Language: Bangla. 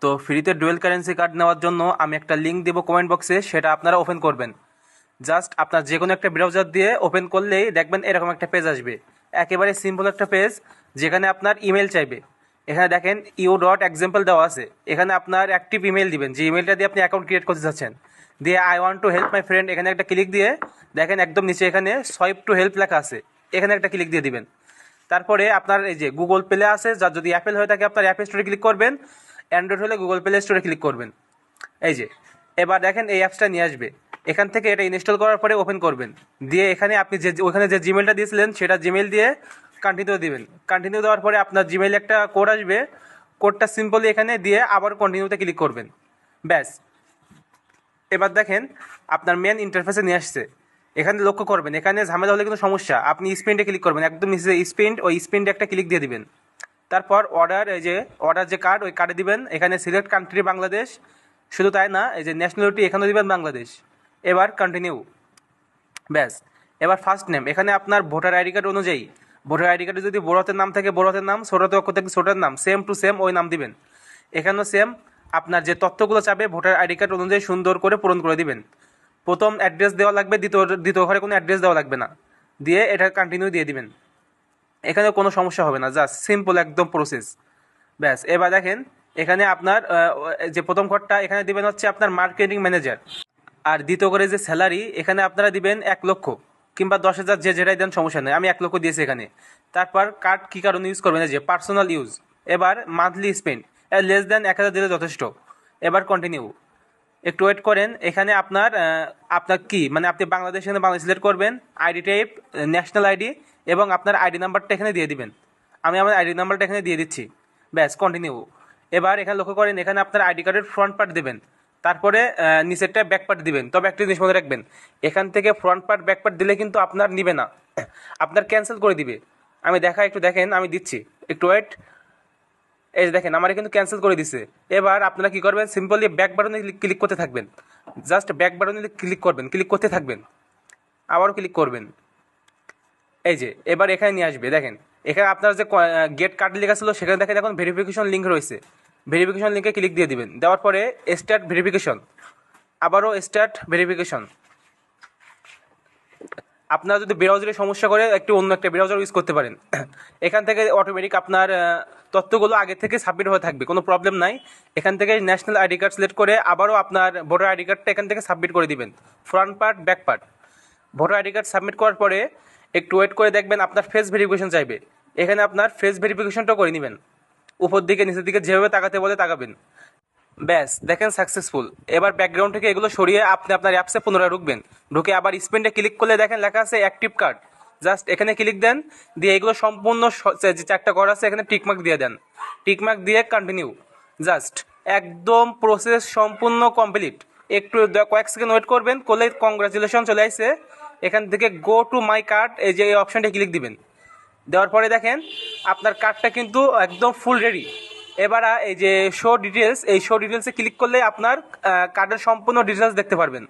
তো ফ্রিতে ডুয়েল কারেন্সি কার্ড নেওয়ার জন্য আমি একটা লিঙ্ক দেবো কমেন্ট বক্সে, সেটা আপনারা ওপেন করবেন। জাস্ট আপনার যে কোনো একটা ব্রাউজার দিয়ে ওপেন করলেই দেখবেন এরকম একটা পেজ আসবে। একেবারে সিম্পল একটা পেজ, যেখানে আপনার ইমেল চাইবে। এখানে দেখেন u.example দেওয়া আছে। এখানে আপনার অ্যাক্টিভ ইমেল দিবেন, যে ইমেলটা দিয়ে আপনি অ্যাকাউন্ট ক্রিয়েট করতে চাচ্ছেন। দিয়ে I want to help my friend, এখানে একটা ক্লিক দিয়ে দেখেন একদম নিচে এখানে সোয়াইপ টু হেল্প লেখা আছে, এখানে একটা ক্লিক দিয়ে দিবেন। তারপরে আপনার এই যে গুগল প্লে আছে, যার যদি অ্যাপেল হয়ে থাকে আপনার অ্যাপ স্টোরে ক্লিক করবেন, অ্যান্ড্রয়েড হলে গুগল প্লে স্টোরে ক্লিক করবেন। এই যে এবার দেখেন এই অ্যাপসটা নিয়ে আসবে। এখান থেকে এটা ইনস্টল করার পরে ওপেন করবেন। দিয়ে এখানে আপনি ওখানে যে জিমেলটা দিয়েছিলেন সেটা জিমেল দিয়ে কন্টিনিউ দিবেন। কন্টিনিউ দেওয়ার পরে আপনার জিমেইলে একটা কোড আসবে, কোডটা সিম্পলি এখানে দিয়ে আবার কন্টিনিউতে ক্লিক করবেন। ব্যাস, এবার দেখেন আপনার মেন ইন্টারফেসে নিয়ে আসছে। এখানে লক্ষ্য করবেন, এখানে ঝামেলা হলে কিন্তু সমস্যা, আপনি স্পেন্ডে ক্লিক করবেন, একদম নিচে স্পেন্ড, ওই স্পেন্ডে একটা ক্লিক দিয়ে দিবেন। তারপর অর্ডার, এই যে অর্ডার যে কার্ড, ওই কার্ডে দিবেন। এখানে সিলেক্ট কান্ট্রি বাংলাদেশ, শুধু তাই না, এই যে ন্যাশনালিটি এখানেও দিবেন বাংলাদেশ। এবার কন্টিনিউ। ব্যাস, এবার ফার্স্ট নেম, এখানে আপনার ভোটার আইডি কার্ড অনুযায়ী, ভোটার আইডি কার্ডে যদি বড় হাতের নাম থাকে বড় হাতের নাম, ছোট হাতের অক্ষর থাকে ছোট হাতের নাম, সেম টু সেম ওই নাম দিবেন। এখানেও সেম, আপনার যে তথ্যগুলো চাবে ভোটার আইডি কার্ড অনুযায়ী সুন্দর করে পূরণ করে দিবেন। প্রথম অ্যাড্রেস দেওয়া লাগবে, দ্বিতীয় ঘরে কোনো অ্যাড্রেস দেওয়া লাগবে না। দিয়ে এটা কন্টিনিউ দিয়ে দিবেন। এখানে কোনো সমস্যা হবে না, জাস্ট সিম্পল একদম প্রসেস। ব্যাস, এবার দেখেন এখানে আপনার যে প্রথম ঘরটা এখানে দিবেন হচ্ছে আপনার মার্কেটিং ম্যানেজার। আর দ্বিতীয় করে যে স্যালারি এখানে আপনারা দিবেন 1,00,000 কিংবা 10,000, যে যেটাই দেন সমস্যা নেই, আমি 1,00,000 দিয়েছি এখানে। তারপর কার্ড কী কারণে ইউজ করবেন, যে পার্সোনাল ইউজ। এবার মান্থলি স্পেন্ড লেস দেন 1,000 দিলে যথেষ্ট। এবার কন্টিনিউ। একটু ওয়েট করেন, এখানে আপনার আপনার কি মানে আপনি বাংলাদেশ সিলেক্ট করবেন, আইডি টাইপ ন্যাশনাল আইডি, এবং আপনার আইডি নাম্বারটা এখানে দিয়ে দিবেন। আমি আমার আইডি নাম্বারটা এখানে দিয়ে দিচ্ছি। ব্যাস, কন্টিনিউ। এবার এখানে লক্ষ্য করেন, এখানে আপনার আইডি কার্ডের ফ্রন্ট পার্ট দেবেন, তারপরে নিচেরটা ব্যাক পার্ট দিবেন। তবে একটা জিনিস মনে রাখবেন, এখান থেকে ফ্রন্ট পার্ট ব্যাক পার্ট দিলে কিন্তু আপনার নিবে না, আপনার ক্যান্সেল করে দিবে। আমি একটু দেখেন, আমি দিচ্ছি, একটু ওয়েট। এই যে দেখেন আমার কিন্তু ক্যান্সেল করে দিছে। এবার আপনারা কি করবেন, সিম্পলি ব্যাক বাটনে ক্লিক করতে থাকবেন। জাস্ট ব্যাক বাটনে ক্লিক করবেন, ক্লিক করতে থাকবেন, আবারও ক্লিক করবেন। এই যে এবার এখানে নিয়ে আসবে, দেখেন এখানে আপনার যে গেট কার্ড লেখা ছিল সেখানে দেখেন এখন ভেরিফিকেশন লিঙ্ক রয়েছে। ভেরিফিকেশন লিঙ্কে ক্লিক দিয়ে দিবেন, দেওয়ার পরে স্টার্ট ভেরিফিকেশন, আবারও স্টার্ট ভেরিফিকেশন। আপনারা যদি ব্রাউজারে সমস্যা করে একটু অন্য একটা ব্রাউজার ইউজ করতে পারেন। এখান থেকে অটোমেটিক আপনার তথ্যগুলো আগে থেকে সাবমিট হয়ে থাকবে, কোনো প্রবলেম নাই। এখান থেকে ন্যাশনাল আইডি কার্ড সিলেক্ট করে আবারও আপনার ভোটার আইডি কার্ডটা এখান থেকে সাবমিট করে দিবেন, front part back part. Voter ID card submit করার পরে একটু ওয়েট করে দেখবেন আপনার ফেস ভেরিফিকেশন চাইবে। এখানে আপনার ফেস ভেরিফিকেশনটা করে নেবেন, উপর দিকে নিচের দিকে যেভাবে তাকাতে বলে তাকাবেন। ব্যাস, দেখেন সাকসেসফুল। এবার ব্যাকগ্রাউন্ড থেকে এগুলো সরিয়ে আপনি আপনার অ্যাপসে পুনরায় ঢুকবেন। ঢুকে আবার স্পেন্ডে ক্লিক করলে দেখেন লেখা আছে অ্যাক্টিভ কার্ড। জাস্ট এখানে ক্লিক দেন, দিয়ে এগুলো সম্পূর্ণ যে চারটা ঘর আছে এখানে টিকমার্ক দিয়ে দেন। টিকমার্ক দিয়ে কন্টিনিউ। জাস্ট একদম প্রসেস সম্পূর্ণ কমপ্লিট। একটু কয়েক সেকেন্ড ওয়েট করবেন, করলে কংগ্রাচুলেশন চলে আসছে। এখান থেকে গো টু মাই কার্ড, এই যে এই অপশানটা ক্লিক দিবেন। দেওয়ার পরে দেখেন আপনার কার্ডটা কিন্তু একদম ফুল রেডি। এবার এই যে শো ডিটেলস, এই শো ডিটেলসে ক্লিক করলে আপনার কার্ডের সম্পূর্ণ ডিটেলস দেখতে পারবেন।